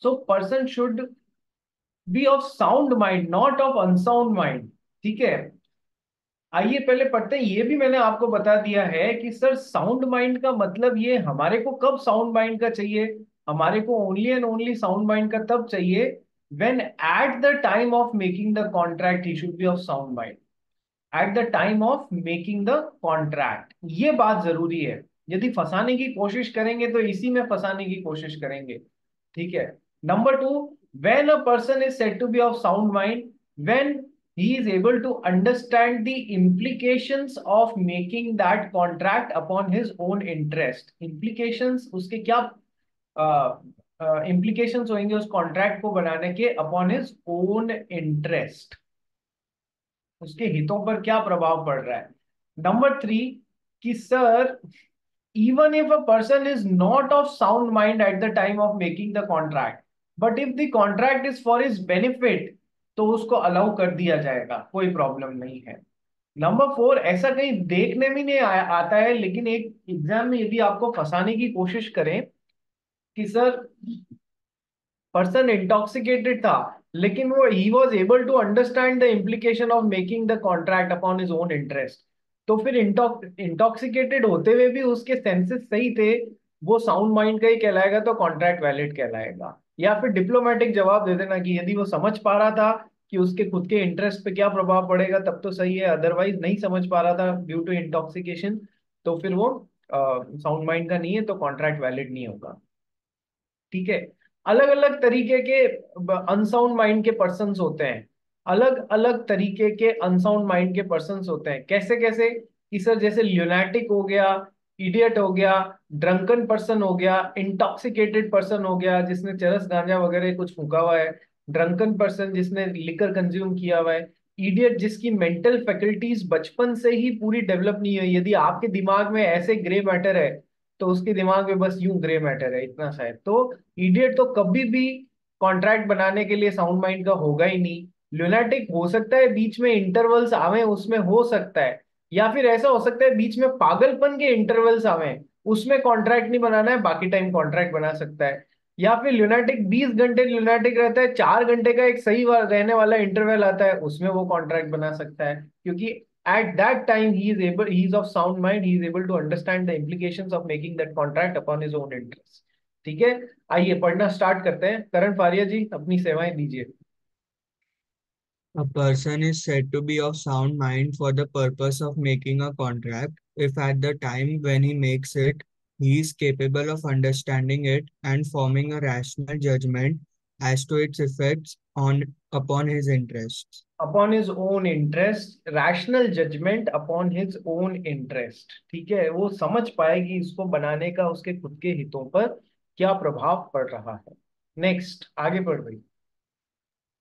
So person should B of sound mind, not of unsound mind. ठीक है, आइए पहले पढ़ते हैं। ये भी मैंने आपको बता दिया है कि सर साउंड माइंड का मतलब ये, हमारे को कब साउंड माइंड का चाहिए? हमारे को only and only sound mind का तब चाहिए when at the time of making the contract he should be of sound mind. At the time of making the contract, ये बात जरूरी है। यदि फंसाने की कोशिश करेंगे तो इसी में फंसाने की कोशिश करेंगे। ठीक है। Number two, when a person is said to be of sound mind, when he is able to understand the implications of making that contract upon his own interest। implications उसके क्या implications होंगे उस कॉन्ट्रैक्ट को बनाने के, upon his own interest, उसके हितों पर क्या प्रभाव पड़ रहा है। नंबर थ्री, कि sir even if a person is not of sound mind at the time of making the contract, but if the contract is for his benefit, तो उसको अलाउ कर दिया जाएगा, कोई प्रॉब्लम नहीं है। नंबर फोर, ऐसा कहीं देखने में नहीं आता है, लेकिन एक एग्जाम में यदि आपको फंसाने की कोशिश करें कि सर पर्सन इंटॉक्सिकेटेड था, लेकिन वो he was able to understand the implication of making the contract upon his own interest, तो फिर इंटॉक्सिकेटेड होते हुए भी उसके सेंसेस सही थे, वो साउंड माइंड का ही कहलाएगा, तो कॉन्ट्रैक्ट वैलिड कहलाएगा। या फिर डिप्लोमेटिक जवाब दे देना कि यदि वो समझ पा रहा था कि उसके खुद के इंटरेस्ट पे क्या प्रभाव पड़ेगा तब तो सही है, अदरवाइज नहीं समझ पा रहा था ड्यू टू इंटॉक्सिकेशन, तो फिर वो साउंड माइंड का नहीं है, तो कॉन्ट्रैक्ट वैलिड नहीं होगा। ठीक है। अलग अलग तरीके के अनसाउंड माइंड के पर्सन्स होते हैं, अलग अलग तरीके के अनसाउंड माइंड के पर्सन्स होते हैं। कैसे कैसे? कि सर जैसे ल्यूनाटिक हो गया, इडियट हो गया, ड्रंकन पर्सन हो गया, इंटॉक्सिकेटेड पर्सन हो गया जिसने चरस गांजा वगैरह कुछ फूका हुआ है, ड्रंकन पर्सन जिसने लिकर कंज्यूम किया हुआ है, इडियट जिसकी मेंटल फैकल्टीज बचपन से ही पूरी डेवलप नहीं हुई। यदि आपके दिमाग में ऐसे ग्रे मैटर है तो उसके दिमाग में बस यूं ग्रे मैटर है, इतना सा है। तो इडियट तो कभी भी कॉन्ट्रैक्ट बनाने के लिए साउंड माइंड का होगा ही नहीं। ल्यूनाटिक हो सकता है बीच में इंटरवल्स आवे, उसमें हो सकता है, या फिर ऐसा हो सकता है बीच में पागलपन के इंटरवल्स आवे, उसमें कॉन्ट्रैक्ट नहीं बनाना है, बाकी टाइम कॉन्ट्रैक्ट बना सकता है। या फिर ल्यूनाटिक 20 घंटे ल्यूनाटिक रहता है, 4 घंटे का एक सही रहने वाला इंटरवल आता है, उसमें वो कॉन्ट्रैक्ट बना सकता है, क्योंकि at that time he is of sound mind, he is able to understand the implications of making that contract upon his own interest। ठीक है, आइए पढ़ना स्टार्ट करते हैं। करण फारिया जी अपनी सेवाएं दीजिए। A person is said to be of sound mind for the purpose of making a contract if at the time when he makes it, he is capable of understanding it and forming a rational judgment as to its effects on upon his interests. Upon his own interest, rational judgement upon his own interest. ठीक है, वो समझ पाएगी इसको बनाने का उसके खुद के हितों पर क्या प्रभाव पड़ रहा है। नेक्स्ट आगे बढ़ रही।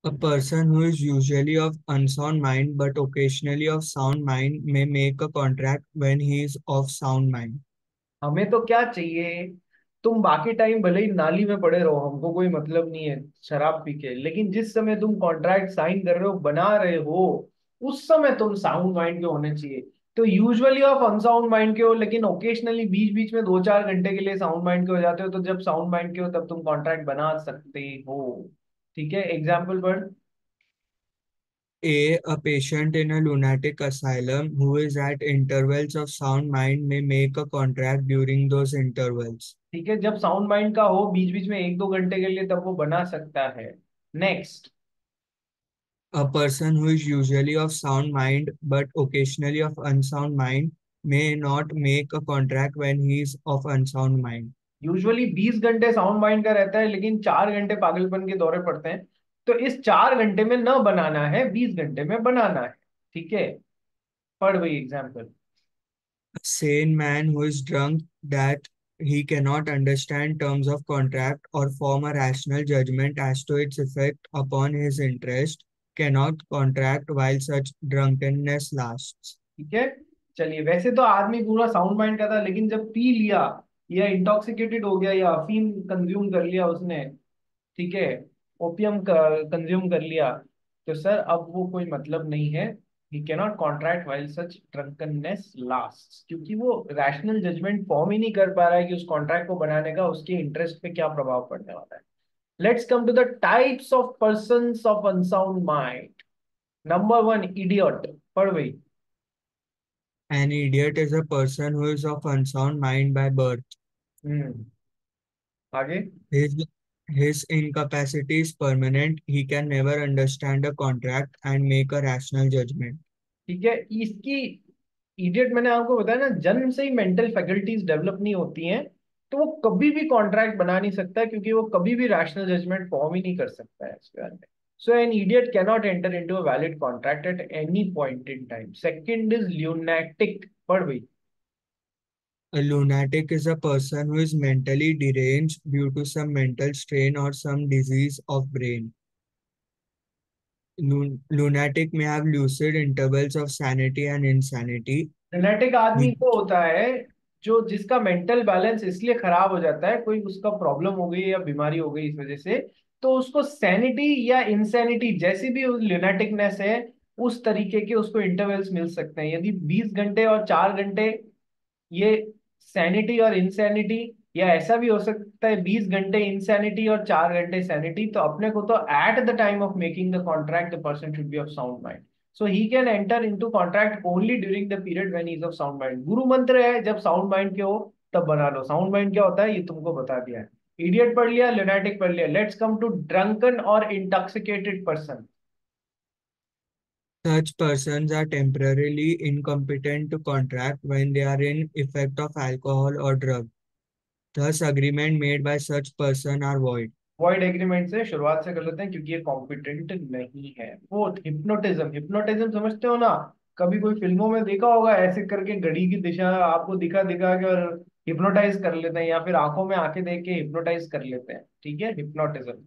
A person who is usually of unsound mind but occasionally of sound mind may make a contract when he is of sound mind. हमें तो क्या चाहिए, तुम बाकी टाइम भले ही नाली में पड़े रहो, हमको कोई मतलब नहीं है शराब पी के, लेकिन जिस समय तुम कॉन्ट्रैक्ट साइन कर रहे हो, बना रहे हो, उस समय तुम साउंड माइंड के होने चाहिए। तो यूजुअली आप अनसाउंड माइंड के हो, लेकिन ओकेशनली बीच बीच में 2-4 घंटे के लिए साउंड माइंड के हो जाते हो, तो जब साउंड माइंड के हो तब तुम कॉन्ट्रैक्ट बना सकते हो। ठीक है, एग्जाम्पल पर। A patient in a lunatic asylum who is at intervals of sound mind may make a contract during those intervals. ठीक है, जब साउंड माइंड का हो बीच बीच में 1-2 घंटे के लिए, तब वो बना सकता है। Next. A person who is usually of sound mind but occasionally of unsound mind may not make a contract when he is of unsound mind. Usually 20 घंटे साउंड माइंड का रहता है, लेकिन 4 घंटे पागलपन के दौरे पड़ते हैं, तो इस 4 घंटे में न बनाना है, 20 घंटे में बनाना है। ठीक है, पढ़ वही example. A sane man who is drunk that he cannot understand terms of contract or form a rational judgment as to its effect upon his interest cannot contract while such drunkenness lasts. ठीक है, चलिए, वैसे तो आदमी पूरा sound mind का था, लेकिन जब पी लिया या इंटॉक्सिकेटेड हो गया या अफीम कंज्यूम कर लिया उसने, ठीक है, ओपियम कंज्यूम कर लिया, तो सर अब वो कोई मतलब नहीं है। ही कैनॉट कॉन्ट्रैक्ट व्हाइल सच ड्रंकननेस लास्ट्स, क्योंकि वो रैशनल जजमेंट फॉर्म ही नहीं कर पा रहा है कि उस कॉन्ट्रैक्ट को बनाने का उसके इंटरेस्ट पे क्या प्रभाव पड़ने वाला है। Let's come to the types of persons of unsound mind. Number one, idiot. पढ़ भाई। An idiot is a person who is of unsound mind by birth. हम्म। आगे। His, his incapacity is permanent. He can never understand a contract and make a rational judgment. ठीक है, इसकी idiot मैंने आपको बताया ना, जन्म से ही मेंटल फैकल्टीज डेवलप नहीं होती हैं, तो वो कभी भी कॉन्ट्रैक्ट बना नहीं सकता, क्योंकि वो कभी भी रैशनल जजमेंट फॉर्म ही नहीं कर सकता है इसके बारे में। So an idiot cannot enter into a valid contract at any point in time. Second is lunatic. पढ़ भाई। A lunatic is a person who is mentally deranged due to some mental strain or some disease of brain. Lunatic may have lucid intervals of sanity and insanity. Genetic आदमी He, वो होता है जो जिसका mental balance इसलिए खराब हो जाता है, कोई उसका प्रॉब्लम हो गई या बीमारी हो गई इस वजह से, तो उसको सैनिटी या इंसैनिटी जैसी भी ल्यूनेटिकनेस है, उस तरीके के उसको इंटरवल्स मिल सकते हैं। यदि 20 घंटे और 4 घंटे ये सैनिटी और इंसैनिटी, या ऐसा भी हो सकता है 20 घंटे इंसैनिटी और 4 घंटे सैनिटी, तो अपने को तो at the time of making the contract the person should B of sound mind. So he can enter into contract only during the period when he is of sound mind. गुरु मंत्र है, जब sound mind के हो तब बना लो। Sound mind क्या होता है ये तुमको बता दिया है। इडियट पढ़ लिया, lunatic पढ़ लिया। लेट्स कम टू ड्रंकन और intoxicated person. such persons are temporarily incompetent to contract when they are in effect of alcohol or drug. Thus, agreement made by such person are void. Void agreement से शुरुआत से कर लेते हैं, क्योंकि ये competent नहीं है। Fourth, hypnotism. हिप्नोटिज्म समझते हो ना? कभी कोई फिल्मों में देखा होगा, ऐसे करके घड़ी की दिशा आपको दिखा दिखा के और हिप्नोटाइज कर लेते हैं, या फिर आंखों में आंखें देख के हिप्नोटाइज कर लेते हैं। ठीक है, हिप्नोटिज्म।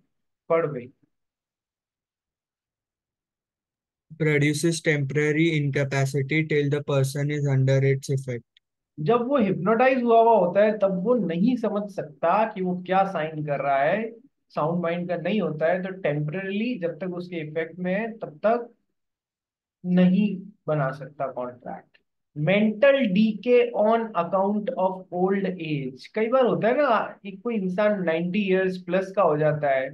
पढ़ भाई। Produces temporary incapacity till the person is under its effect. जब वो हिप्नोटाइज हुआ हुआ होता है तब वो नहीं समझ सकता कि वो क्या साइन कर रहा है। साउंड माइंड का नहीं होता है, तो टेम्परली जब तक उसके इफेक्ट में है तब तक नहीं बना सकता contract. Mental decay on account of old age. कई बार होता है ना, एक कोई इंसान 90 इयर्स प्लस का हो जाता है,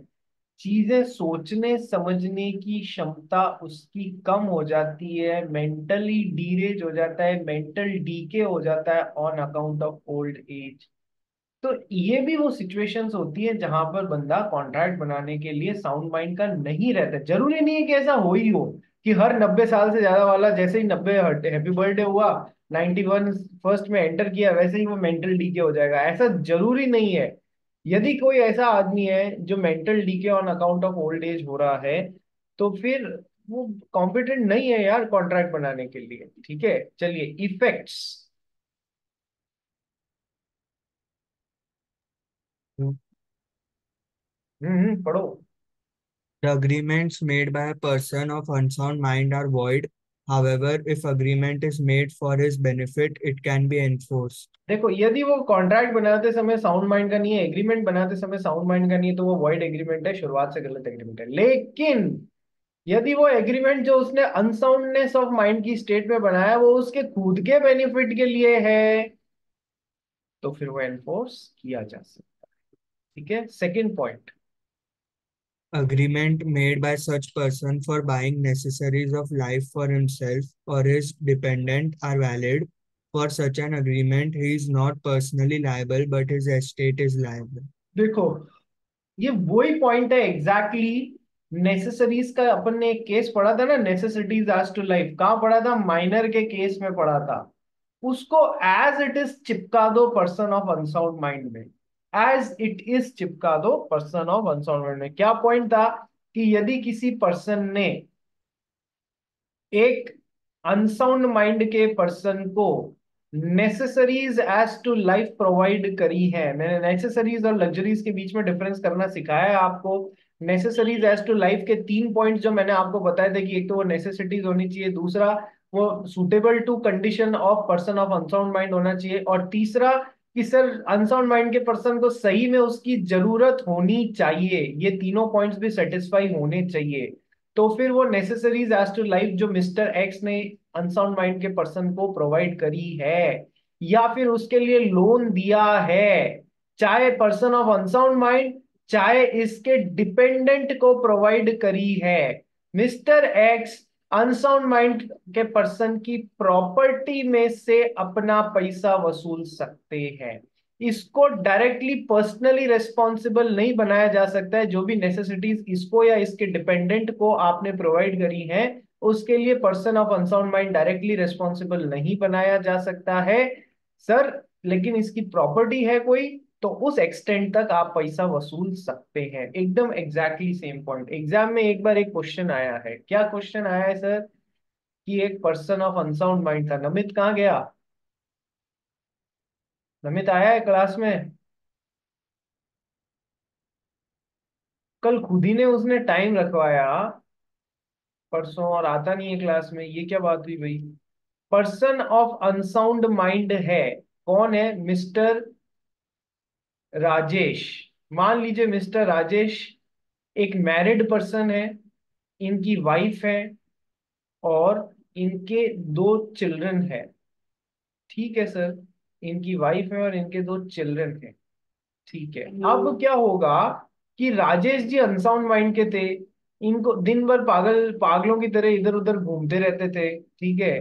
चीजें सोचने समझने की क्षमता उसकी कम हो जाती है, मेंटली डीरेज हो जाता है, मेंटल डीके हो जाता है on account of old as. तो ये भी वो सिचुएशंस होती है जहां पर बंदा कॉन्ट्रैक्ट बनाने के लिए साउंड माइंड का नहीं रहता। जरूरी नहीं है कि ऐसा हो ही हो, कि हर 90 साल से ज्यादा वाला जैसे ही 90 हैप्पी बर्थडे हुआ, 91 फर्स्ट में एंटर किया, वैसे ही वो मेंटल डीके हो जाएगा। ऐसा जरूरी नहीं है। यदि कोई ऐसा आदमी है जो mental decay on account of old age हो रहा है, तो फिर वो कॉम्पिटेंट नहीं है यार कॉन्ट्रैक्ट बनाने के लिए। ठीक है, चलिए इफेक्ट्स। पढ़ो। The agreements made by a person of unsound mind are void. However, if agreement is made for his benefit, it can be enforced. देखो, यदि वो कॉन्ट्रैक्ट बनाते समय साउंड माइंड का नहीं है, एग्रीमेंट बनाते समय साउंड माइंड का नहीं है, तो वो वॉइड एग्रीमेंट है, शुरुआत से गलत एग्रीमेंट है। लेकिन यदि वो एग्रीमेंट जो उसने अनसाउंडनेस ऑफ माइंड की स्टेट में बनाया वो उसके खुद के बेनिफिट के लिए है, तो फिर वो एनफोर्स किया जा सकता है। ठीक है, second point. Agreement made by such person for buying necessaries of life for himself or his dependent are valid. For such an agreement, he is not personally liable, but his estate is liable. देखो, ये वही point है exactly exactly। Necessaries का अपन ने एक case पढ़ा था ना, नेसेसिटीज एज टू लाइफ, कहाँ पढ़ा था? माइनर के केस में पढ़ा था। उसको एज इट इज चिपका दो पर्सन ऑफ अनसाउंड माइंड में। एज इट इज चिपका दो पर्सन ऑफ अनसाउंड माइंड में। क्या पॉइंट था? कि यदि किसी पर्सन ने एक अनसाउंड माइंड के पर्सन को necessaries as to life provide करी है। मैंने नेसेसरीज और लग्जरीज के बीच में डिफरेंस करना सिखाया है आपको। नेसेसरीज एज टू लाइफ के 3 पॉइंट जो मैंने आपको बताए थे, कि एक तो वो नेसेसिटीज होनी चाहिए, दूसरा वो suitable to condition of person of unsound mind होना चाहिए, और तीसरा कि सर अनसाउंड माइंड के पर्सन को सही में उसकी जरूरत होनी चाहिए। ये तीनों पॉइंट्स भी सेटिस्फाई होने चाहिए। तो फिर वो नेसेसरीज एज टू लाइफ जो मिस्टर एक्स ने अनसाउंड माइंड के पर्सन को प्रोवाइड करी है, या फिर उसके लिए लोन दिया है, चाहे पर्सन ऑफ अनसाउंड माइंड चाहे इसके डिपेंडेंट को प्रोवाइड करी है। मिस्टर एक्स अनसाउंड माइंड के पर्सन की प्रॉपर्टी में से अपना पैसा वसूल सकते हैं। इसको डायरेक्टली पर्सनली रेस्पॉन्सिबल नहीं बनाया जा सकता है। जो भी नेसेसिटीज इसको या इसके डिपेंडेंट को आपने प्रोवाइड करी हैं, उसके लिए person of unsound mind directly responsible नहीं बनाया जा सकता है सर। लेकिन इसकी प्रॉपर्टी है कोई, तो उस एक्सटेंट तक आप पैसा वसूल सकते हैं। एकदम एग्जैक्टली सेम पॉइंट। एग्जाम में एक बार एक क्वेश्चन आया है। क्या क्वेश्चन आया है सर? कि एक पर्सन ऑफ अनसाउंड माइंड था। नमित कहाँ गया? नमित आया है क्लास में? कल खुद ही ने उसने टाइम रखवाया परसों, और आता नहीं है क्लास में। ये क्या बात हुई भाई? पर्सन ऑफ अनसाउंड माइंड है। कौन है? मिस्टर राजेश। मान लीजिए मिस्टर राजेश एक मैरिड पर्सन है, इनकी वाइफ है, और इनके दो चिल्ड्रन है। ठीक है सर, इनकी वाइफ है और इनके दो चिल्ड्रन है। ठीक है। अब क्या होगा कि राजेश जी अनसाउंड माइंड के थे। इनको दिन भर पागलों की तरह इधर उधर घूमते रहते थे। ठीक है।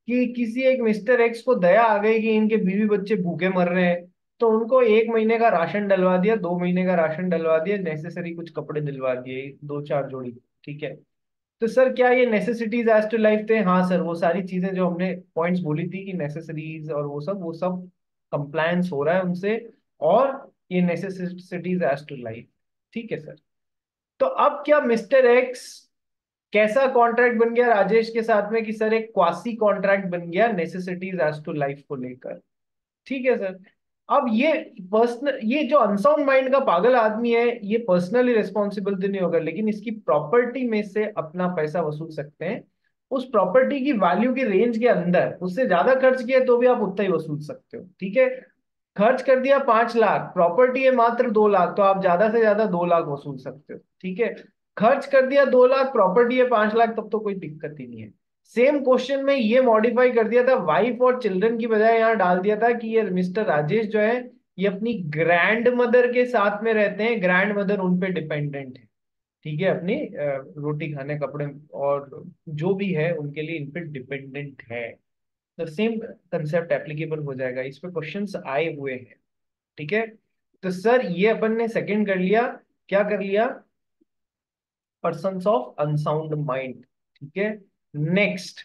कि किसी एक मिस्टर एक्स को दया आ गई कि इनके बीवी बच्चे भूखे मर रहे हैं, तो उनको 1 महीने का राशन डलवा दिया, 2 महीने का राशन डलवा दिया, नेसेसरी कुछ कपड़े दिलवा दिए, 2 4 जोड़ी। ठीक है। तो सर क्या ये नेसेसिटीज एज टू लाइफ थे? हाँ सर, वो सारी चीजें जो हमने पॉइंट्स बोली थी कि नेसेसरीज और वो सब कंप्लायंस हो रहा है उनसे, और ये नेसेसिटीज एज टू लाइफ। ठीक है सर। तो अब क्या मिस्टर एक्स कैसा कॉन्ट्रैक्ट बन गया राजेश के साथ में? कि सर एक क्वासी कॉन्ट्रैक्ट बन गया नेसेसिटीज एज टू लाइफ को लेकर। ठीक है सर। अब ये जो अनसाउंड माइंड का पागल आदमी है, ये पर्सनली रिस्पॉन्सिबल तो नहीं होगा, लेकिन इसकी प्रॉपर्टी में से अपना पैसा वसूल सकते हैं। उस प्रॉपर्टी की वैल्यू की रेंज के अंदर उससे ज्यादा खर्च किया तो भी आप उतना ही वसूल सकते हो। ठीक है। खर्च कर दिया 5 लाख, प्रॉपर्टी है मात्र 2 लाख, तो आप ज्यादा से ज्यादा 2 लाख वसूल सकते हो। ठीक है। खर्च कर दिया 2 लाख, प्रॉपर्टी है 5 लाख, तब तो कोई दिक्कत ही नहीं है। सेम क्वेश्चन में ये मॉडिफाई कर दिया था, वाइफ और चिल्ड्रन की बजाय यहाँ डाल दिया था कि ये मिस्टर राजेश जो है, ये अपनी ग्रैंड मदर के साथ में रहते हैं, ग्रैंड मदर उन पे डिपेंडेंट है। ठीक है। अपनी रोटी खाने, कपड़े और जो भी है उनके लिए इन पे डिपेंडेंट है। तो सेम कंसेप्ट एप्लीकेबल हो जाएगा। इस पे क्वेश्चंस आए हुए हैं। ठीक है। तो सर ये अपन ने सेकंड कर लिया। क्या कर लिया? Persons of unsound mind. ठीक है। नेक्स्ट,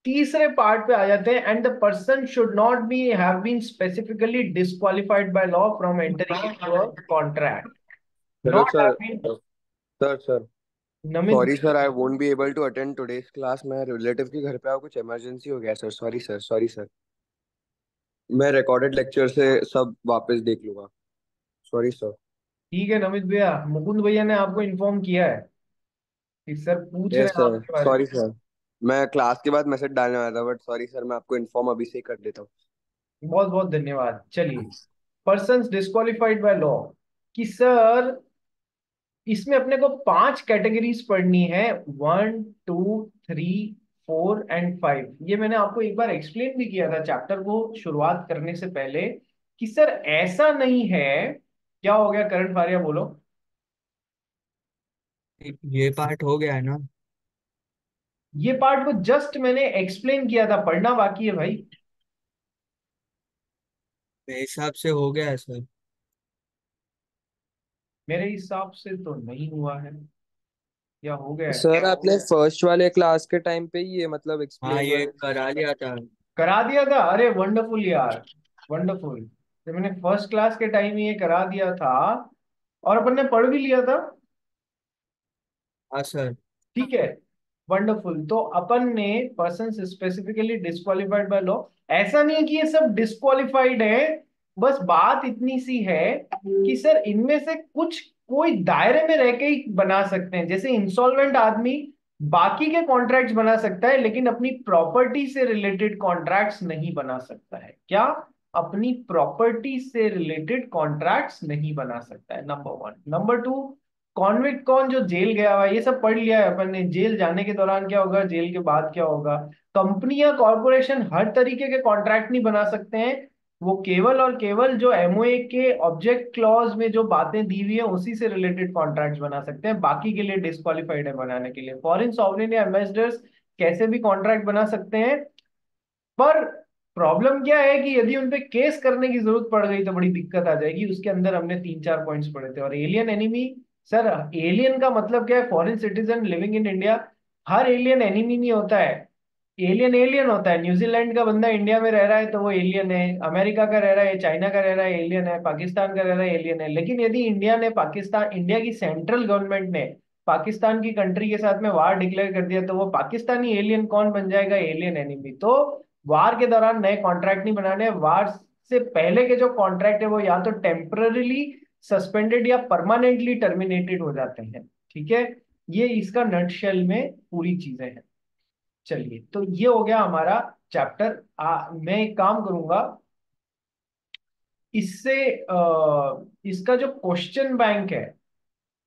तीसरे पार्ट पे आ जाते हैं। And the person should not be have been specifically disqualified by law from entering into a contract. Hello not have sir. Been. Sir Namit. Sorry sir, I won't be able to attend today's class. मैं relative के घर पे आया, कुछ emergency हो गया sir. Sorry sir. मैं recorded lecture से सब वापस देख लूंगा। Sorry sir. ठीक है नमित भैया, मुकुंद भैया ने आपको इन्फॉर्म किया है कि सर पूछ रहे यस हैं सर, आपके बारे में। Sorry sir. मैं क्लास के बाद मैसेज डालने वाला था, बट सॉरी सर, मैं आपको इन्फॉर्म अभी से ही कर देता हूँ। बहुत बहुत धन्यवाद। चलिए, पर्सन्स डिस्क्वालिफाइड बाय लॉ। कि सर इसमें अपने को 5 कैटेगरीज पढ़नी है, 1 2 3 4 एंड 5। ये मैंने आपको एक बार एक्सप्लेन भी किया था चैप्टर को शुरुआत करने से पहले। कि सर ऐसा नहीं है। क्या हो गया? करंट फारिया बोलो। ये पार्ट हो गया है ना? ये पार्ट को जस्ट मैंने एक्सप्लेन किया था, पढ़ना बाकी है भाई। मेरे हिसाब से हो गया है सर। मेरे हिसाब से तो नहीं हुआ है, या हो गया है? सर आपने फर्स्ट वाले क्लास के टाइम पे ही ये मतलब हाँ, एक्सप्लेन ये कर। करा लिया था। करा दिया था? अरे वंडरफुल यार, वंडरफुल। तो मैंने फर्स्ट क्लास के टाइम ही ये करा दिया था, और अपन ने पढ़ भी लिया था। हाँ सर। ठीक है। वंडरफुल। तो अपन ने person specifically disqualified by law. ऐसा नहीं है कि ये सब डिस्क्वालिफाइड है, बस बात इतनी सी है कि सर इनमें से कुछ कोई दायरे में रह के ही बना सकते हैं। जैसे इंसॉल्वेंट आदमी बाकी के कॉन्ट्रैक्ट्स बना सकता है, लेकिन अपनी प्रॉपर्टी से रिलेटेड कॉन्ट्रैक्ट्स नहीं बना सकता है। क्या? अपनी प्रॉपर्टी से रिलेटेड कॉन्ट्रैक्ट्स नहीं बना सकता है। नंबर 1। नंबर 2, कॉन्विक्ट कौन? जो जेल गया हुआ है। ये सब पढ़ लिया है अपन ने। जेल जाने के दौरान क्या होगा, जेल के बाद क्या होगा। कंपनी या कॉरपोरेशन हर तरीके के कॉन्ट्रैक्ट नहीं बना सकते हैं, वो केवल और केवल जो एमओए के ऑब्जेक्ट क्लॉज में जो बातें दी हुई है उसी से रिलेटेड कॉन्ट्रैक्ट बना सकते हैं, बाकी के लिए डिस्क्वालिफाइड है बनाने के लिए। फॉरेन सॉवरेन या एम्बेसडर्स कैसे भी कॉन्ट्रैक्ट बना सकते हैं, पर प्रॉब्लम क्या है कि यदि उनपे केस करने की जरूरत पड़ गई तो बड़ी दिक्कत आ जाएगी। उसके अंदर हमने 3-4 पॉइंट्स पढ़े थे। और एलियन एनिमी, सर एलियन का मतलब क्या है? Foreign citizen living in India. Her alien enemy नहीं होता है। एलियन एलियन होता है। न्यूजीलैंड का बंदा इंडिया में रह रहा है तो वो एलियन है, अमेरिका का रह रहा है, चाइना का रह रहा है, एलियन है, पाकिस्तान का रह रहा है, एलियन है। लेकिन यदि इंडिया की सेंट्रल गवर्नमेंट ने पाकिस्तान की कंट्री के साथ में वार डिक्लेयर कर दिया तो वो पाकिस्तानी एलियन कौन बन जाएगा? Alien enemy. तो वार के दौरान नए कॉन्ट्रैक्ट नहीं बनाने। वार से पहले के जो कॉन्ट्रैक्ट है वो या तो टेम्पररीली सस्पेंडेड या परमानेंटली टर्मिनेटेड हो जाते हैं। ठीक है, ये इसका नटशेल में पूरी चीजें हैं। चलिए, तो ये हो गया हमारा चैप्टर। मैं एक काम करूंगा, इससे इसका जो क्वेश्चन बैंक है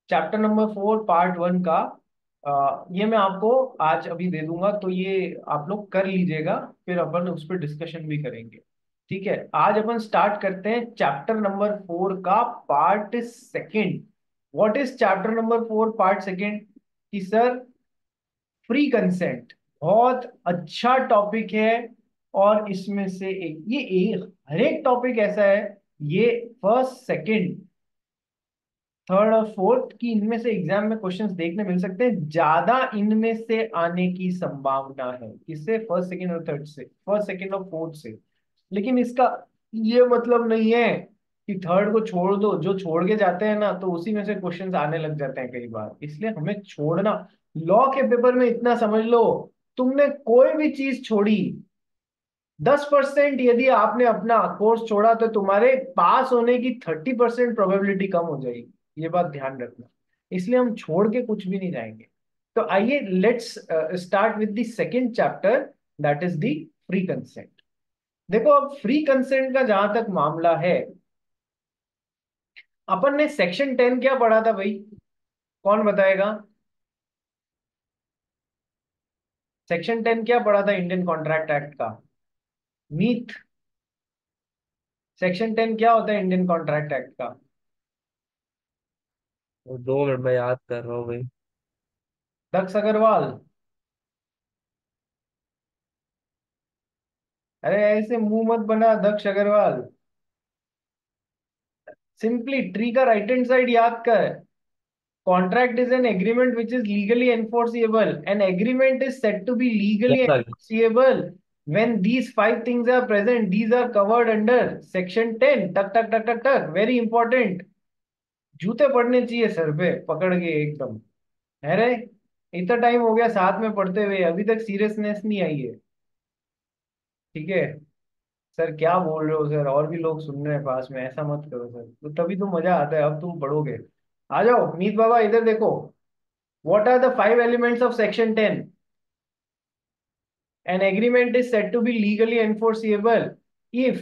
चैप्टर नंबर 4 पार्ट 1 का, ये मैं आपको आज अभी दे दूंगा, तो ये आप लोग कर लीजिएगा, फिर अपन उस पर डिस्कशन भी करेंगे। ठीक है, आज अपन स्टार्ट करते हैं चैप्टर नंबर 4 का part second. What is chapter number 4 part second? कि सर फ्री कंसेंट बहुत अच्छा टॉपिक है। और इसमें से एक हर एक टॉपिक ऐसा है, ये फर्स्ट सेकंड थर्ड और फोर्थ की इनमें से एग्जाम में क्वेश्चंस देखने मिल सकते हैं। ज्यादा इनमें से आने की संभावना है। किससे? फर्स्ट सेकंड और थर्ड से, फर्स्ट सेकंड और फोर्थ से। लेकिन इसका ये मतलब नहीं है कि थर्ड को छोड़ दो। जो छोड़ के जाते हैं ना तो उसी में से क्वेश्चंस आने लग जाते हैं कई बार, इसलिए हमें छोड़ना। लॉ के पेपर में इतना समझ लो, तुमने कोई भी चीज छोड़ी, 10% यदि आपने अपना कोर्स छोड़ा तो तुम्हारे पास होने की 30% प्रोबेबिलिटी कम हो जाएगी। ये बात ध्यान रखना। इसलिए हम छोड़ के कुछ भी नहीं जाएंगे। तो आइए, let's start with the second chapter, that is the free consent. देखो, अब फ्री कंसेंट का जहां तक मामला है, अपन ने सेक्शन 10 क्या पढ़ा था भाई? कौन बताएगा? सेक्शन 10 क्या पढ़ा था इंडियन कॉन्ट्रैक्ट एक्ट का? मीत, सेक्शन 10 क्या होता है इंडियन कॉन्ट्रैक्ट एक्ट का? 2 मिनट में याद कर रहा हूँ भाई। दक्ष अग्रवाल। अरे ऐसे मुंह मत बना दक्ष अग्रवाल। सिंपली ट्री का राइट हैंड साइड याद कर। Contract is an agreement which is legally enforceable. An agreement is said to be legally याद आ गया। Enforceable when these five things are present. These are covered under section 10। टक टक टक टक टक, वेरी इंपॉर्टेंट। जूते पड़ने चाहिए सर पे पकड़ के एकदम। अरे इतना टाइम हो गया साथ में पढ़ते हुए, अभी तक सीरियसनेस नहीं आई है। ठीक है सर, क्या बोल रहे हो सर? और भी लोग सुन रहे हैं पास में, ऐसा मत करो सर। तो तभी तो मजा आता है, अब तुम पढ़ोगे। आ जाओ मीत बाबा, इधर देखो। What are the 5 elements of section 10? An agreement is said to be legally enforceable if,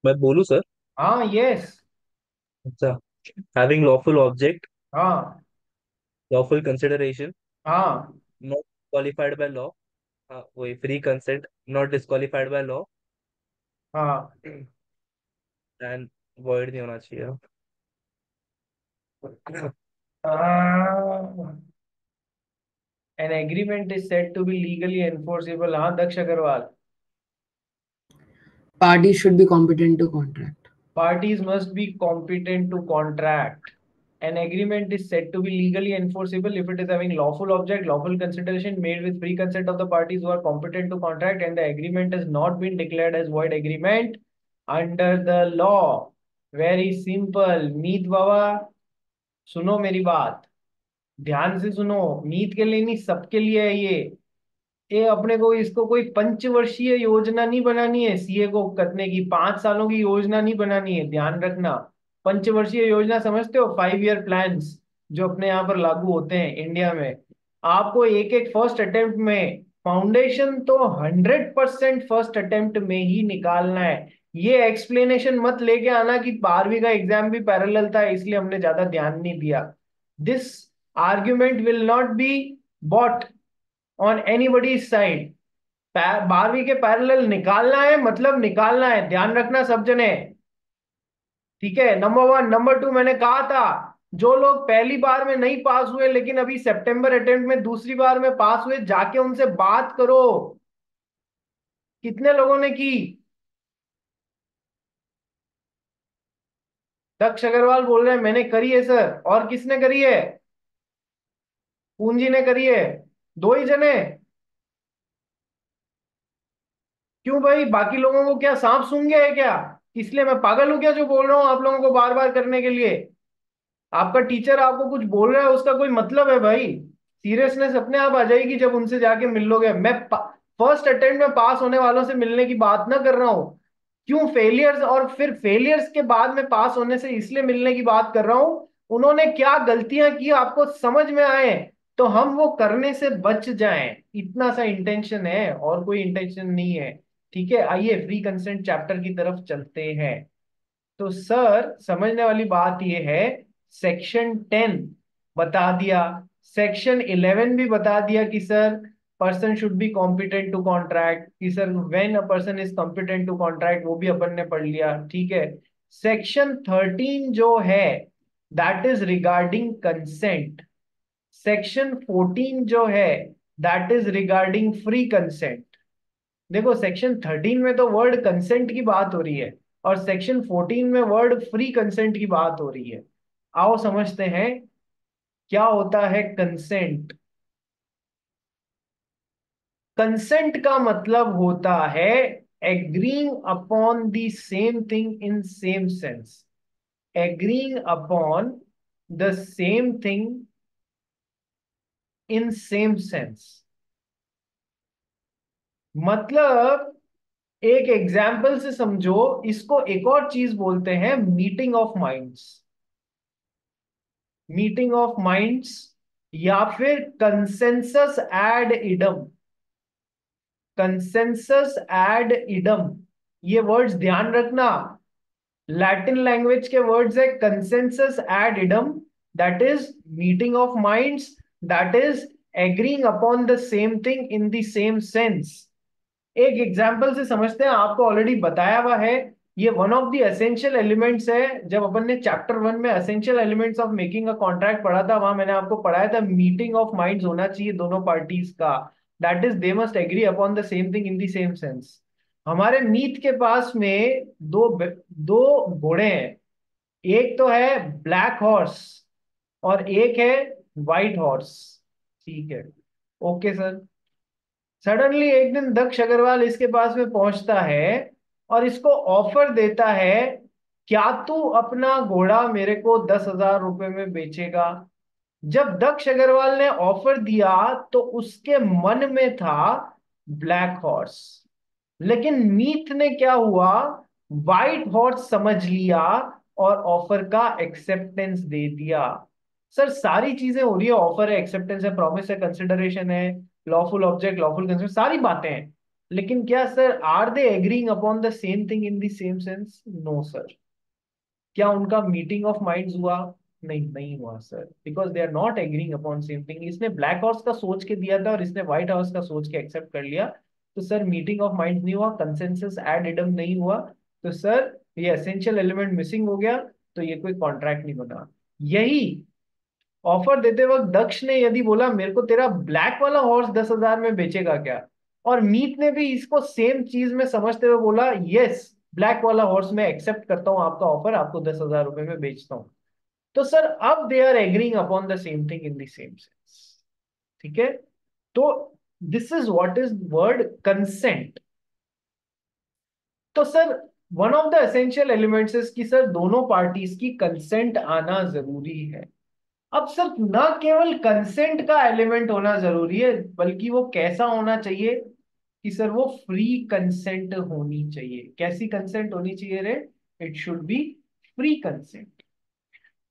मैं बोलूँ सर? हाँ यस, अच्छा। हैविंग लॉफुल ऑब्जेक्ट, हाँ लॉफुल कंसिडरेशन, हाँ नॉट क्वालिफाइड बाय लॉ। हाँ वही free consent, not disqualified by law हाँ। And void नहीं होना चाहिए। An agreement is said to be legally enforceable, हाँ दक्ष Agarwal. Parties should be competent to contract. Parties must be competent to contract. An agreement is said to be legally enforceable if it is having lawful object, lawful consideration made with free consent of the parties who are competent to contract, and the agreement has not been declared as void agreement under the law. Very simple। मीत बाबा सुनो मेरी बात, ध्यान से सुनो। मीत के लिए नहीं, सबके लिए है ये अपने को इसको कोई पंचवर्षीय योजना नहीं बनानी है। सीए को करने की 5 सालों की योजना नहीं बनानी है, ध्यान रखना। पंचवर्षीय योजना समझते हो? 5 ईयर प्लान्स जो अपने यहाँ पर लागू होते हैं इंडिया में। आपको एक एक फर्स्ट अटेम्प्ट में, फाउंडेशन तो 100% फर्स्ट अटेम्प्ट में ही निकालना है। ये एक्सप्लेनेशन मत लेके आना कि 12वीं का एग्जाम भी पैरेलल था इसलिए हमने ज्यादा ध्यान नहीं दिया। This argument will not be bought on anybody's side। बारहवीं के पैरेलल निकालना है, मतलब निकालना है, ध्यान रखना सब जने। ठीक है, नंबर वन। नंबर टू, मैंने कहा था जो लोग पहली बार में नहीं पास हुए लेकिन अभी सितंबर अटेम्प्ट में दूसरी बार में पास हुए, जाके उनसे बात करो। कितने लोगों ने की? दक्ष अग्रवाल बोल रहे हैं मैंने करी है सर। और किसने करी है? पूंजी ने करी है। दो ही जने? क्यों भाई, बाकी लोगों को क्या सांप सूंघ गया है क्या? इसलिए मैं पागल हूं क्या जो बोल रहा हूं आप लोगों को बार बार करने के लिए? आपका टीचर आपको कुछ बोल रहा है, उसका कोई मतलब है भाई? सीरियसनेस अपने आप आ जाएगी जब उनसे जाके मिल लोगे। मैं फर्स्ट अटेम्प्ट में पास होने वालों से मिलने की बात ना कर रहा हूं। क्यों फेलियर्स, और फिर फेलियर्स के बाद में पास होने से इसलिए मिलने की बात कर रहा हूं, उन्होंने क्या गलतियां की आपको समझ में आए, तो हम वो करने से बच जाएं। इतना सा इंटेंशन है, और कोई इंटेंशन नहीं है। ठीक है, आइए फ्री कंसेंट चैप्टर की तरफ चलते हैं। तो सर समझने वाली बात यह है, सेक्शन 10 बता दिया, सेक्शन 11 भी बता दिया कि sir person should be competent to contract, कि sir when a person is competent to contract, वो भी अपन ने पढ़ लिया। ठीक है, सेक्शन 13 जो है that is regarding consent. Section 14 जो है that is regarding free consent. देखो सेक्शन 13 में तो वर्ड कंसेंट की बात हो रही है, और सेक्शन 14 में वर्ड फ्री कंसेंट की बात हो रही है। आओ समझते हैं क्या होता है कंसेंट। कंसेंट का मतलब होता है agreeing upon the same thing in same sense. Agreeing upon the same thing in same sense, मतलब एक एग्जाम्पल से समझो इसको। एक और चीज बोलते हैं meeting of minds. Meeting of minds या फिर consensus ad idem. Consensus ad idem, ये वर्ड्स ध्यान रखना। लैटिन लैंग्वेज के वर्ड्स है consensus ad idem, that is meeting of minds, that is agreeing upon the same thing in the same sense. एक example से समझते हैं, आपको ऑलरेडी बताया हुआ है। ये one of the essential elements है। जब अपन ने चैप्टर 1 में essential elements of making a contract पढ़ा था, वहां मैंने आपको पढ़ाया था मीटिंग ऑफ माइंड्स होना चाहिए दोनों पार्टीज का। That is they must agree upon the same thing in the same sense. हमारे मीत के पास में दो घोड़े हैं। एक तो है ब्लैक हॉर्स और एक है व्हाइट हॉर्स। ठीक है, ओके सर। सडनली एक दिन दक्ष अग्रवाल इसके पास में पहुंचता है और इसको ऑफर देता है, क्या तू अपना घोड़ा मेरे को 10,000 रुपए में बेचेगा? जब दक्ष अग्रवाल ने ऑफर दिया तो उसके मन में था ब्लैक हॉर्स, लेकिन मीत ने क्या हुआ, व्हाइट हॉर्स समझ लिया और ऑफर का एक्सेप्टेंस दे दिया। सर सारी चीजें हो रही है, ऑफर है, एक्सेप्टेंस है, प्रॉमिस है, कंसिडरेशन है, लॉफुल ऑब्जेक्ट, लॉफुल कंसेंट, सारी बातें हैं। लेकिन क्या sir are they agreeing upon the same thing in the same sense? No sir. क्या उनका मीटिंग ऑफ माइंड्स हुआ? नहीं, नहीं हुआ sir, because they are not agreeing upon same thing. इसने ब्लैक हॉर्स का सोच के दिया था और इसने व्हाइट हॉर्स का सोच के एक्सेप्ट कर लिया। तो सर मीटिंग ऑफ माइंड्स नहीं हुआ, कंसेंसस एड इडम नहीं हुआ। तो सर ये एसेंशियल एलिमेंट मिसिंग हो गया, तो ये कोई कॉन्ट्रैक्ट नहीं बना। यही ऑफर देते वक्त दक्ष ने यदि बोला मेरे को तेरा ब्लैक वाला हॉर्स 10,000 में बेचेगा क्या, और मीत ने भी इसको सेम चीज में समझते हुए बोला यस ब्लैक वाला हॉर्स मैं एक्सेप्ट करता हूं आपका ऑफर, आपको 10,000 रुपए में बेचता हूं, तो सर अब they are agreeing upon the same thing in the same sense. ठीक है, तो this is what is word consent. तो sir one of the essential elements is कि सर दोनों पार्टीज की कंसेंट आना जरूरी है। अब सर ना केवल कंसेंट का एलिमेंट होना जरूरी है, बल्कि वो कैसा होना चाहिए, कि सर वो फ्री कंसेंट होनी चाहिए। कैसी कंसेंट होनी चाहिए रे? It should be free consent.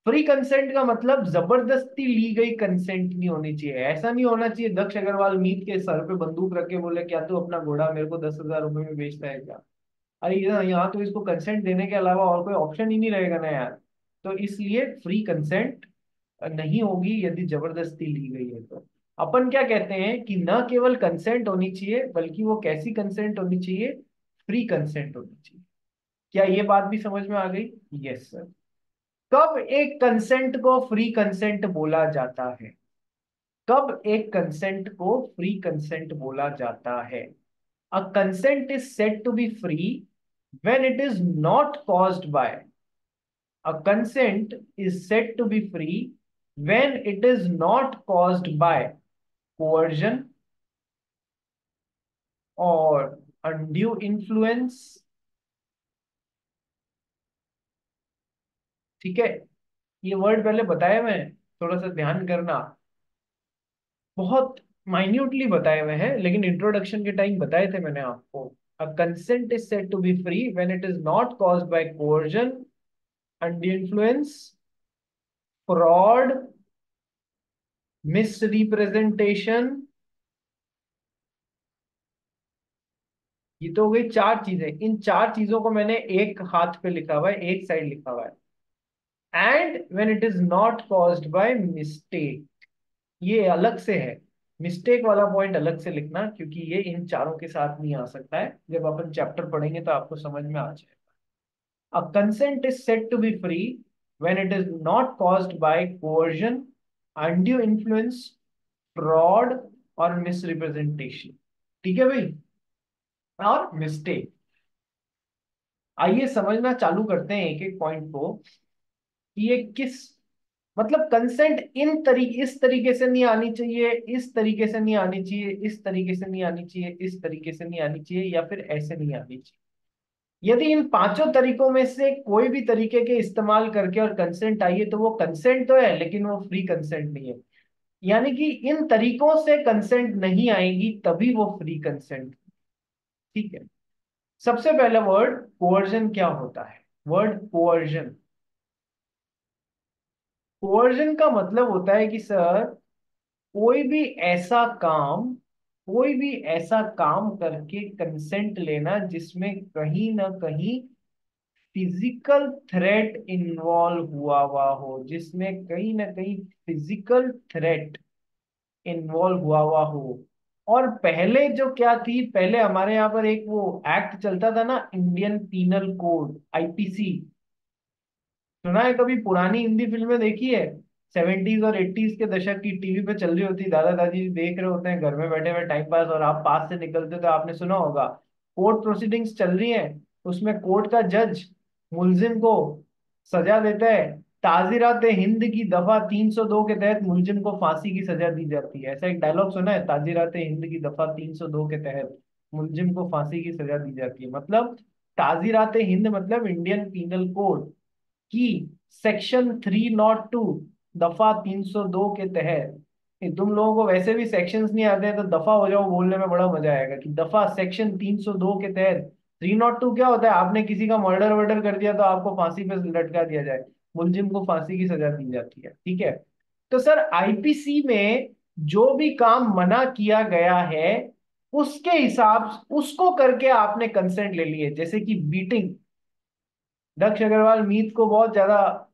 Free consent का मतलब जबरदस्ती ली गई कंसेंट नहीं होनी चाहिए। ऐसा नहीं होना चाहिए दक्ष अग्रवाल मीत के सर पे बंदूक रख के बोले क्या तू अपना घोड़ा मेरे को 10,000 रुपए में बेचता है क्या? अरे यहाँ तो इसको कंसेंट देने के अलावा और कोई ऑप्शन ही नहीं रहेगा ना यार। तो इसलिए फ्री कंसेंट नहीं होगी यदि जबरदस्ती ली गई है तो। अपन क्या कहते हैं कि न केवल कंसेंट होनी चाहिए, बल्कि वो कैसी कंसेंट होनी चाहिए? फ्री कंसेंट होनी चाहिए। क्या ये बात भी समझ में आ गई? Yes sir. कब एक कंसेंट को फ्री कंसेंट बोला जाता है? कब एक कंसेंट को फ्री कंसेंट बोला जाता है? A consent is said to be free when it is not caused by, a consent is said to be free when it is not caused by coercion or undue influence। ठीक है, ये word पहले बताया मैं, थोड़ा सा ध्यान करना, बहुत माइन्यूटली बताए हुए हैं, लेकिन इंट्रोडक्शन के टाइम बताए थे मैंने आपको। A consent is said to be free when it is not caused by coercion, undue influence, fraud, misrepresentation. ये तो हो गई चार चीजें। इन चार चीजों को मैंने एक हाथ पे लिखा हुआ है, एक साइड लिखा हुआ है। And when it is not caused by mistake, ये अलग से है। मिस्टेक वाला पॉइंट अलग से लिखना, क्योंकि ये इन चारों के साथ नहीं आ सकता है। जब अपन चैप्टर पढ़ेंगे तो आपको समझ में आ जाएगा। A consent is said to be free when it is not caused by coercion, undue influence, fraud और मिसरिप्रेजेंटेशन। ठीक है भाई, और मिस्टेक। आइए समझना चालू करते हैं एक एक पॉइंट को कि ये किस, मतलब कंसेंट इस तरीके से नहीं आनी चाहिए, इस तरीके से नहीं आनी चाहिए, इस तरीके से नहीं आनी चाहिए, इस तरीके से नहीं आनी चाहिए, या फिर ऐसे नहीं आनी चाहिए। यदि इन पांचों तरीकों में से कोई भी तरीके के इस्तेमाल करके और कंसेंट आई है तो वो कंसेंट तो है, लेकिन वो फ्री कंसेंट नहीं है। यानी कि इन तरीकों से कंसेंट नहीं आएगी तभी वो फ्री कंसेंट। ठीक है, सबसे पहला वर्ड कोअर्जन क्या होता है? वर्ड कोअर्जन, कोअर्जन का मतलब होता है कि सर कोई भी ऐसा काम, कोई भी ऐसा काम करके कंसेंट लेना जिसमें कहीं ना कहीं फिजिकल थ्रेट इन्वॉल्व हुआ हो, जिसमें कहीं ना कहीं फिजिकल थ्रेट इन्वॉल्व हुआ हो। और पहले जो क्या थी, पहले हमारे यहाँ पर एक वो एक्ट चलता था ना, इंडियन पीनल कोड, आईपीसी। सुना है कभी? पुरानी हिंदी फिल्में देखी है? 70s और 80s के दशक की, टीवी पे चल रही होती, दादा दादी देख रहे होते हैं घर में बैठे हुए टाइम पास, और आप पास से निकलते तो आपने सुना होगा कोर्ट प्रोसीडिंग्स चल रही है, उसमें कोर्ट का जज मुलजिम को सजा देता है। ताजीरात हिंद की दफा 302 के तहत मुलजिम को फांसी की सजा दी जाती है। ऐसा एक डायलॉग सुना है? ताजीरात हिंद की दफा 302 के तहत मुलजिम को फांसी की सजा दी जाती है। मतलब ताजीरात हिंद मतलब इंडियन पीनल कोड कि सेक्शन 302 दफा 302 के तहत, तुम लोगों को वैसे भी सेक्शंस नहीं आते हैं तो दफा हो जाओ बोलने में बड़ा मजा आएगा, कि दफा सेक्शन 302 के तहत 302 क्या होता है? आपने किसी का मर्डर वर्डर कर दिया तो आपको फांसी पे लटका दिया जाए, मुलजिम को फांसी की सजा दी जाती है। ठीक है, तो सर आईपीसी में जो भी काम मना किया गया है उसके हिसाब उसको करके आपने कंसेंट ले लिए। जैसे कि बीटिंग, दक्ष अग्रवाल मीत को बहुत ज्यादा,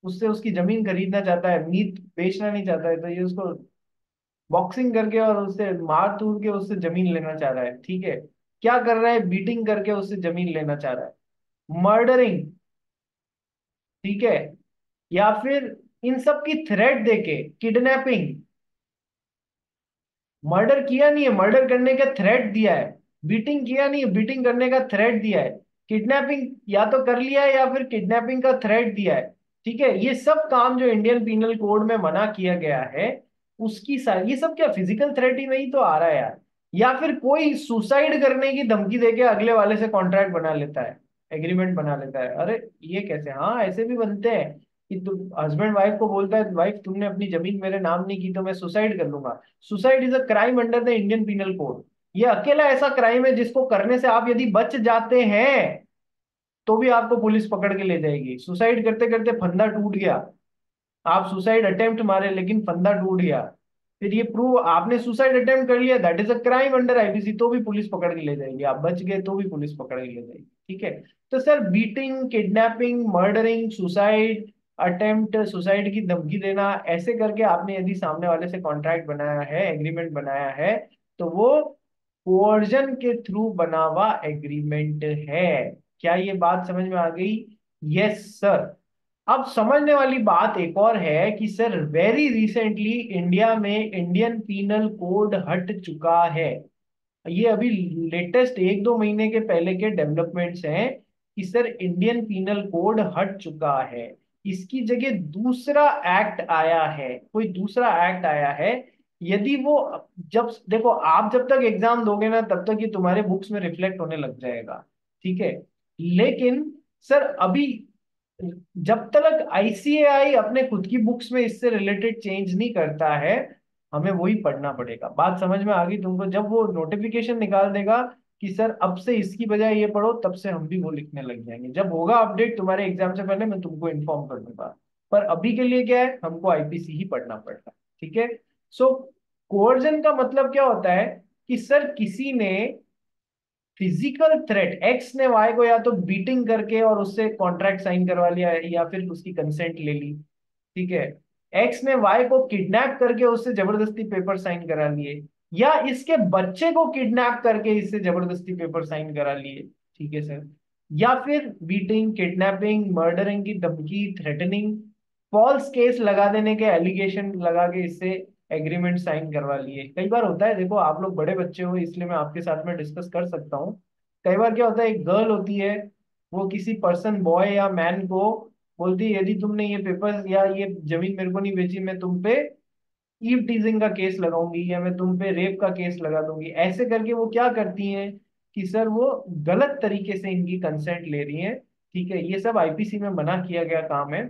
उससे उसकी जमीन खरीदना चाहता है, मीत बेचना नहीं चाहता है, तो ये उसको बॉक्सिंग करके और उससे मार तूर के उससे जमीन लेना चाह रहा है। ठीक है, क्या कर रहा है? बीटिंग करके उससे जमीन लेना चाह रहा है। मर्डरिंग, ठीक है, या फिर इन सब की थ्रेट देके किडनैपिंग, मर्डर किया नहीं है, मर्डर करने का थ्रेट दिया है। बीटिंग किया नहीं है, बीटिंग करने का थ्रेट दिया है। किडनैपिंग या तो कर लिया है या फिर किडनैपिंग का थ्रेट दिया है। ठीक है, ये सब काम जो इंडियन पीनल कोड में मना किया गया है उसकी ये सब क्या फिजिकल थ्रेट ही में ही तो आ रहा है यार। या फिर कोई सुसाइड करने की धमकी देके अगले वाले से कॉन्ट्रैक्ट बना लेता है, एग्रीमेंट बना लेता है। अरे ये कैसे? हाँ ऐसे भी बनते हैं कि तुम, हस्बैंड वाइफ को बोलता है, वाइफ तुमने अपनी जमीन मेरे नाम नहीं की तो मैं सुसाइड कर लूंगा। Suicide is a crime under the Indian penal code. ये अकेला ऐसा क्राइम है जिसको करने से आप यदि बच जाते हैं तो भी आपको पुलिस पकड़ के ले जाएगी। सुसाइड करते करते फंदा टूट गया, आप सुसाइड अटेम्प्ट मारे लेकिन फंदा टूट गया, फिर ये प्रूव आपने सुसाइड अटेम्प्ट कर लिया, that is a crime under IPC, तो भी पुलिस पकड़ के ले जाएगी। आप बच गए तो भी पुलिस पकड़ के ले जाएगी। ठीक है, तो sir beating, kidnapping, murdering, suicide, attempt, suicide की धमकी देना, ऐसे करके आपने यदि सामने वाले से कॉन्ट्रैक्ट बनाया है, एग्रीमेंट बनाया है, तो वो कोर्जन के थ्रू बना हुआ एग्रीमेंट है। क्या ये बात समझ में आ गई? Yes sir. अब समझने वाली बात एक और है कि सर वेरी रिसेंटली इंडिया में इंडियन पीनल कोड हट चुका है। ये अभी लेटेस्ट 1-2 महीने के पहले के डेवलपमेंट्स हैं कि सर इंडियन पीनल कोड हट चुका है। इसकी जगह दूसरा एक्ट आया है, कोई दूसरा एक्ट आया है। यदि वो, जब देखो आप जब तक एग्जाम दोगे ना तब तक ये तुम्हारे बुक्स में रिफ्लेक्ट होने लग जाएगा, ठीक है। लेकिन सर अभी जब तक आईसीएआई अपने खुद की बुक्स में इससे रिलेटेड चेंज नहीं करता है, हमें वही पढ़ना पड़ेगा। बात समझ में आ गई तुमको? जब वो नोटिफिकेशन निकाल देगा कि सर अब से इसकी बजाय ये पढ़ो, तब से हम भी वो लिखने लग जाएंगे। जब होगा अपडेट तुम्हारे एग्जाम से पहले मैं तुमको इन्फॉर्म कर दूंगा। पर अभी के लिए क्या है, हमको आईपीसी ही पढ़ना पड़ता है, ठीक है। सो कोर्जन का मतलब क्या होता है कि सर किसी ने फिजिकल थ्रेट, एक्स ने वाई को या तो बीटिंग करके और उससे कॉन्ट्रैक्ट साइन करवा लिया या फिर उसकी कंसेंट ले ली, ठीक है। एक्स ने वाई को किडनैप करके उससे जबरदस्ती पेपर साइन करा लिए, या इसके बच्चे को किडनैप करके इससे जबरदस्ती पेपर साइन करा लिए, ठीक है सर। या फिर बीटिंग, किडनैपिंग, मर्डरिंग की धमकी, थ्रेटनिंग, फॉल्स केस लगा देने के एलिगेशन लगा के इससे एग्रीमेंट साइन करवा लिए। कई बार होता है, देखो आप लोग बड़े बच्चे हो इसलिए मैं आपके साथ में डिस्कस कर सकता हूँ। कई बार क्या होता है, एक गर्ल होती है, वो किसी पर्सन, बॉय या मैन को बोलती है यदि तुमने ये पेपर या ये जमीन मेरे को नहीं बेची, मैं तुम पे ईव टीजिंग का केस लगाऊंगी या मैं तुम पे रेप का केस लगा दूंगी। ऐसे करके वो क्या करती हैं कि सर वो गलत तरीके से इनकी कंसेंट ले रही हैं, ठीक है। ये सब आईपीसी में मना किया गया काम है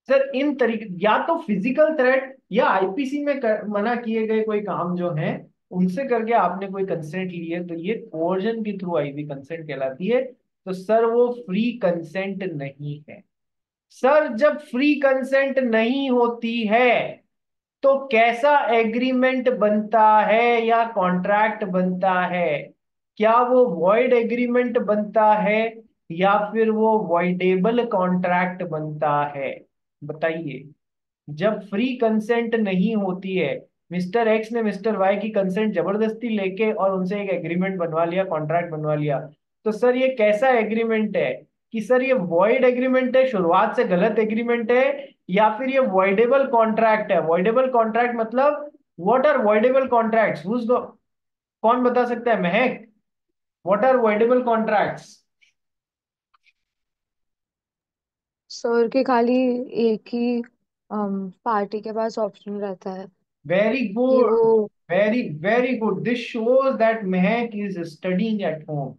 सर। इन तरीके, या तो फिजिकल थ्रेट या आईपीसी में मना किए गए कोई काम जो है उनसे करके आपने कोई कंसेंट ली है, तो ये कोर्जन के थ्रू आई हुई कंसेंट कहलाती है। तो सर वो फ्री कंसेंट नहीं है। सर जब फ्री कंसेंट नहीं होती है तो कैसा एग्रीमेंट बनता है या कॉन्ट्रैक्ट बनता है? क्या वो वॉइड एग्रीमेंट बनता है या फिर वो वॉइडेबल कॉन्ट्रैक्ट बनता है? बताइए। जब फ्री कंसेंट नहीं होती है, मिस्टर एक्स ने मिस्टर वाई की कंसेंट जबरदस्ती लेके और उनसे एक एग्रीमेंट बनवा लिया, कॉन्ट्रैक्ट बनवा लिया, तो सर ये कैसा एग्रीमेंट है? कि सर ये वॉइड एग्रीमेंट है, शुरुआत से गलत एग्रीमेंट है, या फिर ये वॉइडेबल कॉन्ट्रैक्ट है? वॉइडेबल कॉन्ट्रैक्ट मतलब व्हाट आर वॉइडेबल कॉन्ट्रैक्ट्स? कौन बता सकता है? Mahak, what are voidable contracts? Sir के खाली एक ही पार्टी के पास ऑप्शन रहता है वेरी कि गुड, वो very very good. This shows that Mahak is studying at home.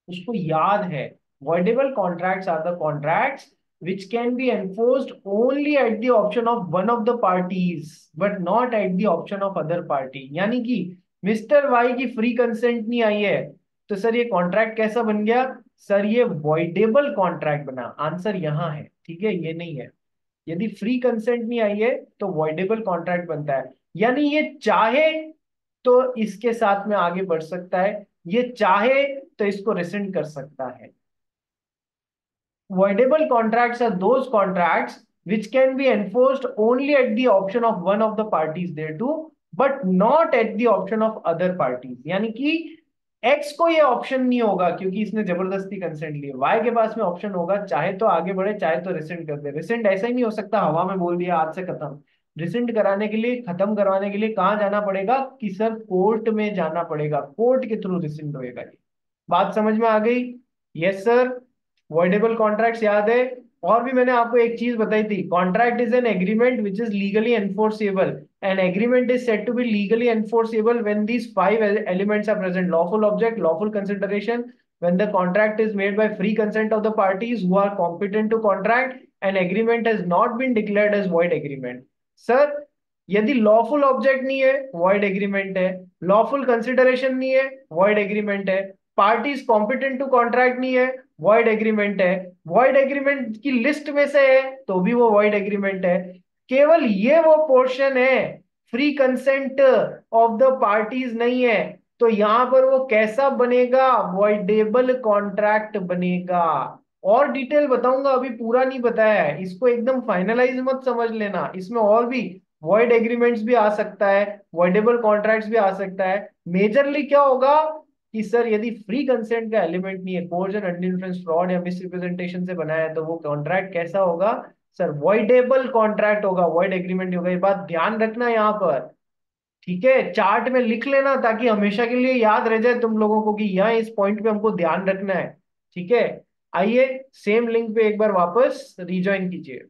उसको याद है। voidable contracts are the contracts which can be enforced only at the option of one of the parties but not at the option of other party। यानी कि mister Y की free consent नहीं आई है, तो sir ये contract कैसा बन गया? सर ये voidable कॉन्ट्रैक्ट बना। आंसर यहां है, ठीक है, ये नहीं है। यदि फ्री कंसेंट नहीं आई है तो voidable कॉन्ट्रैक्ट बनता है। यानी ये चाहे तो इसके साथ में आगे बढ़ सकता है, ये चाहे तो इसको रिसेंड कर सकता है। voidable contracts are those contracts which can be enforced only at the option of one of the parties thereto but not at the option of other parties। यानी कि एक्स को ये ऑप्शन नहीं होगा क्योंकि इसने जबरदस्ती कंसेंट लिया, वाई के पास में ऑप्शन होगा, चाहे तो आगे बढ़े चाहे तो रिसेंड कर दे। रिसेंड ऐसा ही नहीं हो सकता हवा में बोल दिया आज से खत्म। रिसेंड कराने के लिए, खत्म करवाने के लिए कहाँ जाना पड़ेगा? कि सर कोर्ट में जाना पड़ेगा, कोर्ट के थ्रू रिसेंड होएगा ये। बात समझ में आ गई? Yes sir. वॉइडेबल कॉन्ट्रैक्ट्स याद है? और भी मैंने आपको एक चीज बताई थी, contract is an agreement which is legally enforceable. An agreement is said to be legally enforceable when these 5 elements are present: lawful object, lawful consideration, when the contract is made by free consent of the parties who are competent to contract, an agreement has not been declared as void agreement। Sir यदि lawful object नहीं है, void agreement है। Lawful consideration नहीं है, void agreement है। Parties competent to contract नहीं है, void agreement है। वॉइड एग्रीमेंट की लिस्ट में से है तो भी वो वॉइड एग्रीमेंट है। केवल ये वो पोर्शन है, free consent of the parties नहीं है, तो यहां पर वो कैसा बनेगा? वॉइडेबल कॉन्ट्रैक्ट बनेगा। और डिटेल बताऊंगा, अभी पूरा नहीं बताया है इसको, एकदम फाइनलाइज मत समझ लेना, इसमें और भी वॉइड एग्रीमेंट्स भी आ सकता है, वॉइडेबल कॉन्ट्रैक्ट्स भी आ सकता है। मेजरली क्या होगा कि सर यदि फ्री कंसेंट का एलिमेंट नहीं है, कोर्जन, अनइन्फ्लुएंस्ड, फ्रॉड या मिसरिप्रेजेंटेशन से बनाया है, तो वो कॉन्ट्रैक्ट कैसा होगा सर? वॉइडेबल कॉन्ट्रैक्ट होगा, वॉइड एग्रीमेंट होगा। ये बात ध्यान रखना यहाँ पर, ठीक है? चार्ट में लिख लेना ताकि हमेशा के लिए याद रह जाए तुम लोगों को कि यहाँ इस पॉइंट पे हमको ध्यान रखना है, ठीक है? आइए सेम लिंक पे एक बार वापस रिज्वाइन कीजिए।